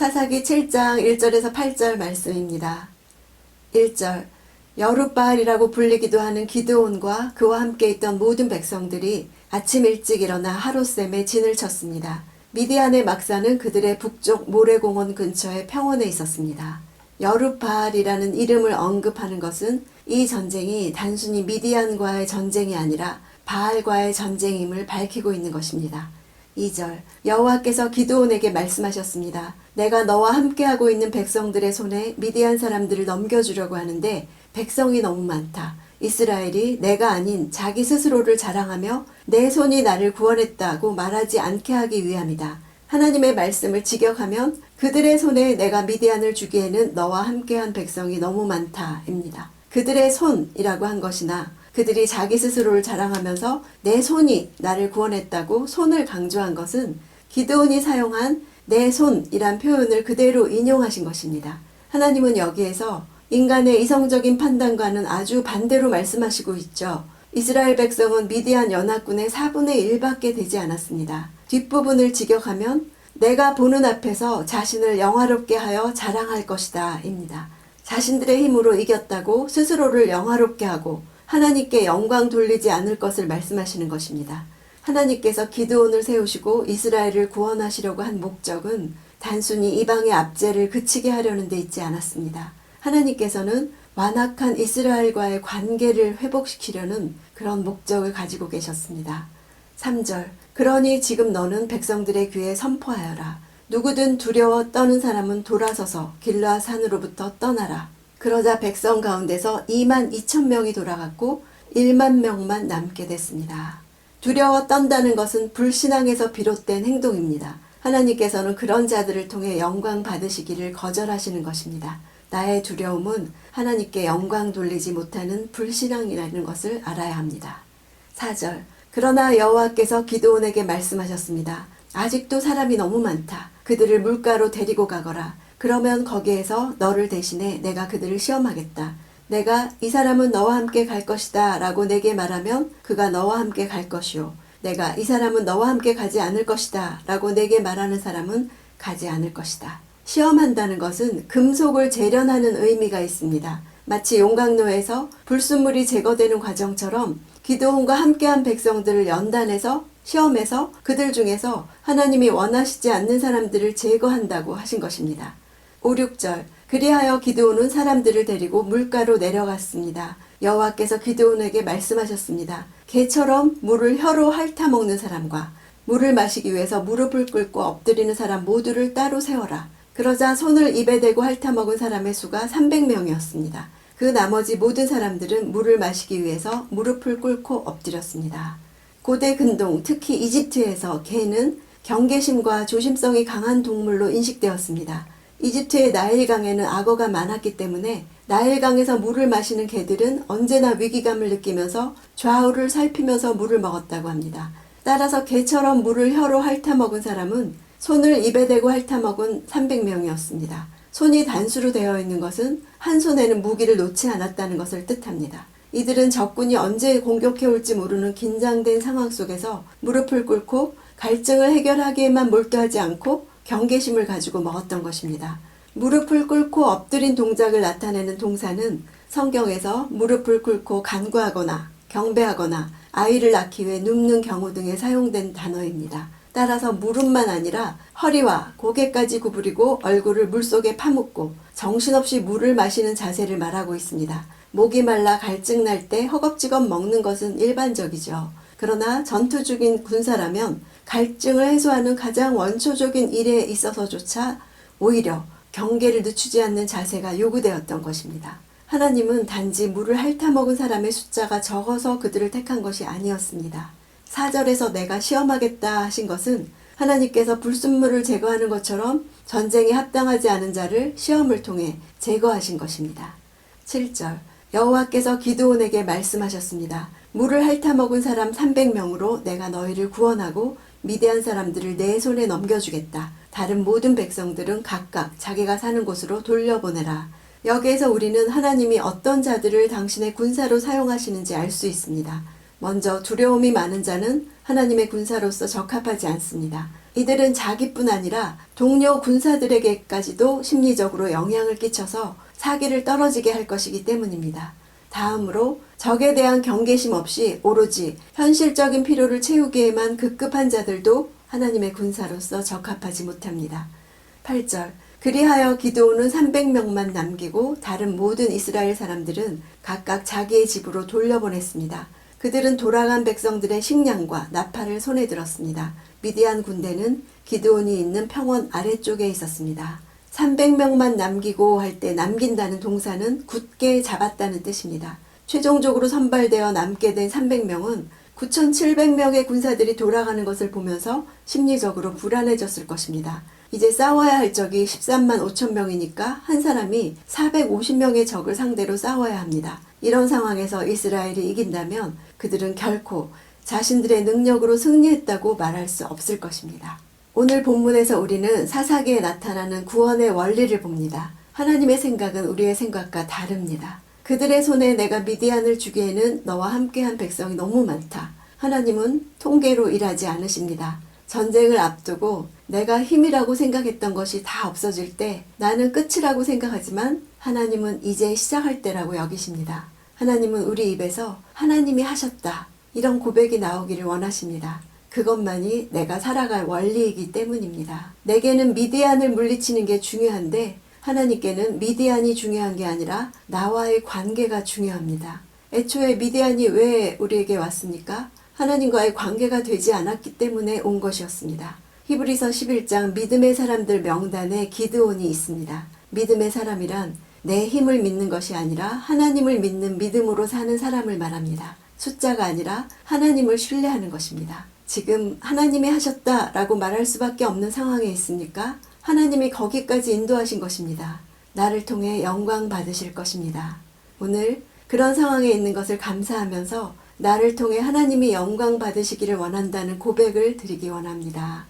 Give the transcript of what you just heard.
사사기 7장 1절에서 8절 말씀입니다. 1절 여룻바알이라고 불리기도 하는 기드온과 그와 함께 있던 모든 백성들이 아침 일찍 일어나 하롯셈에 진을 쳤습니다. 미디안의 막사는 그들의 북쪽 모래공원 근처에 평원에 있었습니다. 여룻바알이라는 이름을 언급하는 것은 이 전쟁이 단순히 미디안과의 전쟁이 아니라 바알과의 전쟁임을 밝히고 있는 것입니다. 2절 여호와께서 기드온에게 말씀하셨습니다. 내가 너와 함께하고 있는 백성들의 손에 미디안 사람들을 넘겨주려고 하는데 백성이 너무 많다. 이스라엘이 내가 아닌 자기 스스로를 자랑하며 내 손이 나를 구원했다고 말하지 않게 하기 위함이다. 하나님의 말씀을 직역하면 그들의 손에 내가 미디안을 주기에는 너와 함께한 백성이 너무 많다입니다. 그들의 손이라고 한 것이나 그들이 자기 스스로를 자랑하면서 내 손이 나를 구원했다고 손을 강조한 것은 기드온이 사용한 내 손이란 표현을 그대로 인용하신 것입니다. 하나님은 여기에서 인간의 이성적인 판단과는 아주 반대로 말씀하시고 있죠. 이스라엘 백성은 미디안 연합군의 4분의 1밖에 되지 않았습니다. 뒷부분을 직역하면 내가 보는 앞에서 자신을 영화롭게 하여 자랑할 것이다 입니다. 자신들의 힘으로 이겼다고 스스로를 영화롭게 하고 하나님께 영광 돌리지 않을 것을 말씀하시는 것입니다. 하나님께서 기드온을 세우시고 이스라엘을 구원하시려고 한 목적은 단순히 이방의 압제를 그치게 하려는 데 있지 않았습니다. 하나님께서는 완악한 이스라엘과의 관계를 회복시키려는 그런 목적을 가지고 계셨습니다. 3절 그러니 지금 너는 백성들의 귀에 선포하여라. 누구든 두려워 떠는 사람은 돌아서서 길르앗 산으로부터 떠나라. 그러자 백성 가운데서 2만 2천 명이 돌아갔고 1만 명만 남게 됐습니다. 두려워 떤다는 것은 불신앙에서 비롯된 행동입니다. 하나님께서는 그런 자들을 통해 영광 받으시기를 거절하시는 것입니다. 나의 두려움은 하나님께 영광 돌리지 못하는 불신앙이라는 것을 알아야 합니다. 4절 그러나 여호와께서 기드온에게 말씀하셨습니다. 아직도 사람이 너무 많다. 그들을 물가로 데리고 가거라. 그러면 거기에서 너를 대신해 내가 그들을 시험하겠다. 내가 이 사람은 너와 함께 갈 것이다 라고 내게 말하면 그가 너와 함께 갈 것이요. 내가 이 사람은 너와 함께 가지 않을 것이다 라고 내게 말하는 사람은 가지 않을 것이다. 시험한다는 것은 금속을 재련하는 의미가 있습니다. 마치 용광로에서 불순물이 제거되는 과정처럼 기드온과 함께한 백성들을 연단해서 시험해서 그들 중에서 하나님이 원하시지 않는 사람들을 제거한다고 하신 것입니다. 5, 6절 그리하여 기드온은 사람들을 데리고 물가로 내려갔습니다. 여호와께서 기드온에게 말씀하셨습니다. 개처럼 물을 혀로 핥아먹는 사람과 물을 마시기 위해서 무릎을 꿇고 엎드리는 사람 모두를 따로 세워라. 그러자 손을 입에 대고 핥아먹은 사람의 수가 300명이었습니다. 그 나머지 모든 사람들은 물을 마시기 위해서 무릎을 꿇고 엎드렸습니다. 고대 근동, 특히 이집트에서 개는 경계심과 조심성이 강한 동물로 인식되었습니다. 이집트의 나일강에는 악어가 많았기 때문에 나일강에서 물을 마시는 개들은 언제나 위기감을 느끼면서 좌우를 살피면서 물을 먹었다고 합니다. 따라서 개처럼 물을 혀로 핥아먹은 사람은 손을 입에 대고 핥아먹은 300명이었습니다. 손이 단수로 되어 있는 것은 한 손에는 무기를 놓지 않았다는 것을 뜻합니다. 이들은 적군이 언제 공격해 올지 모르는 긴장된 상황 속에서 무릎을 꿇고 갈증을 해결하기에만 몰두하지 않고 경계심을 가지고 먹었던 것입니다. 무릎을 꿇고 엎드린 동작을 나타내는 동사는 성경에서 무릎을 꿇고 간구하거나 경배하거나 아이를 낳기 위해 눕는 경우 등에 사용된 단어입니다. 따라서 무릎만 아니라 허리와 고개까지 구부리고 얼굴을 물속에 파묻고 정신없이 물을 마시는 자세를 말하고 있습니다. 목이 말라 갈증 날 때 허겁지겁 먹는 것은 일반적이죠. 그러나 전투 중인 군사라면 갈증을 해소하는 가장 원초적인 일에 있어서조차 오히려 경계를 늦추지 않는 자세가 요구되었던 것입니다. 하나님은 단지 물을 핥아먹은 사람의 숫자가 적어서 그들을 택한 것이 아니었습니다. 4절에서 내가 시험하겠다 하신 것은 하나님께서 불순물을 제거하는 것처럼 전쟁에 합당하지 않은 자를 시험을 통해 제거하신 것입니다. 7절 여호와께서 기드온에게 말씀하셨습니다. 물을 핥아먹은 사람 300명으로 내가 너희를 구원하고 미디안 사람들을 내 손에 넘겨주겠다. 다른 모든 백성들은 각각 자기가 사는 곳으로 돌려보내라. 여기에서 우리는 하나님이 어떤 자들을 당신의 군사로 사용하시는지 알 수 있습니다. 먼저 두려움이 많은 자는 하나님의 군사로서 적합하지 않습니다. 이들은 자기뿐 아니라 동료 군사들에게까지도 심리적으로 영향을 끼쳐서 사기를 떨어지게 할 것이기 때문입니다. 다음으로 적에 대한 경계심 없이 오로지 현실적인 필요를 채우기에만 급급한 자들도 하나님의 군사로서 적합하지 못합니다. 8절 그리하여 기드온은 300명만 남기고 다른 모든 이스라엘 사람들은 각각 자기의 집으로 돌려보냈습니다. 그들은 돌아간 백성들의 식량과 나팔을 손에 들었습니다. 미디안 군대는 기드온이 있는 평원 아래쪽에 있었습니다. 300명만 남기고 할 때 남긴다는 동사는 굳게 잡았다는 뜻입니다. 최종적으로 선발되어 남게 된 300명은 9,700명의 군사들이 돌아가는 것을 보면서 심리적으로 불안해졌을 것입니다. 이제 싸워야 할 적이 13만 5천 명이니까 한 사람이 450명의 적을 상대로 싸워야 합니다. 이런 상황에서 이스라엘이 이긴다면 그들은 결코 자신들의 능력으로 승리했다고 말할 수 없을 것입니다. 오늘 본문에서 우리는 사사기에 나타나는 구원의 원리를 봅니다. 하나님의 생각은 우리의 생각과 다릅니다. 그들의 손에 내가 미디안을 주기에는 너와 함께한 백성이 너무 많다. 하나님은 통계로 일하지 않으십니다. 전쟁을 앞두고 내가 힘이라고 생각했던 것이 다 없어질 때 나는 끝이라고 생각하지만 하나님은 이제 시작할 때라고 여기십니다. 하나님은 우리 입에서 하나님이 하셨다. 이런 고백이 나오기를 원하십니다. 그것만이 내가 살아갈 원리이기 때문입니다. 내게는 미디안을 물리치는 게 중요한데 하나님께는 미디안이 중요한 게 아니라 나와의 관계가 중요합니다. 애초에 미디안이 왜 우리에게 왔습니까? 하나님과의 관계가 되지 않았기 때문에 온 것이었습니다. 히브리서 11장 믿음의 사람들 명단에 기드온이 있습니다. 믿음의 사람이란 내 힘을 믿는 것이 아니라 하나님을 믿는 믿음으로 사는 사람을 말합니다. 숫자가 아니라 하나님을 신뢰하는 것입니다. 지금 하나님이 하셨다라고 말할 수밖에 없는 상황에 있습니까? 하나님이 거기까지 인도하신 것입니다. 나를 통해 영광 받으실 것입니다. 오늘 그런 상황에 있는 것을 감사하면서 나를 통해 하나님이 영광 받으시기를 원한다는 고백을 드리기 원합니다.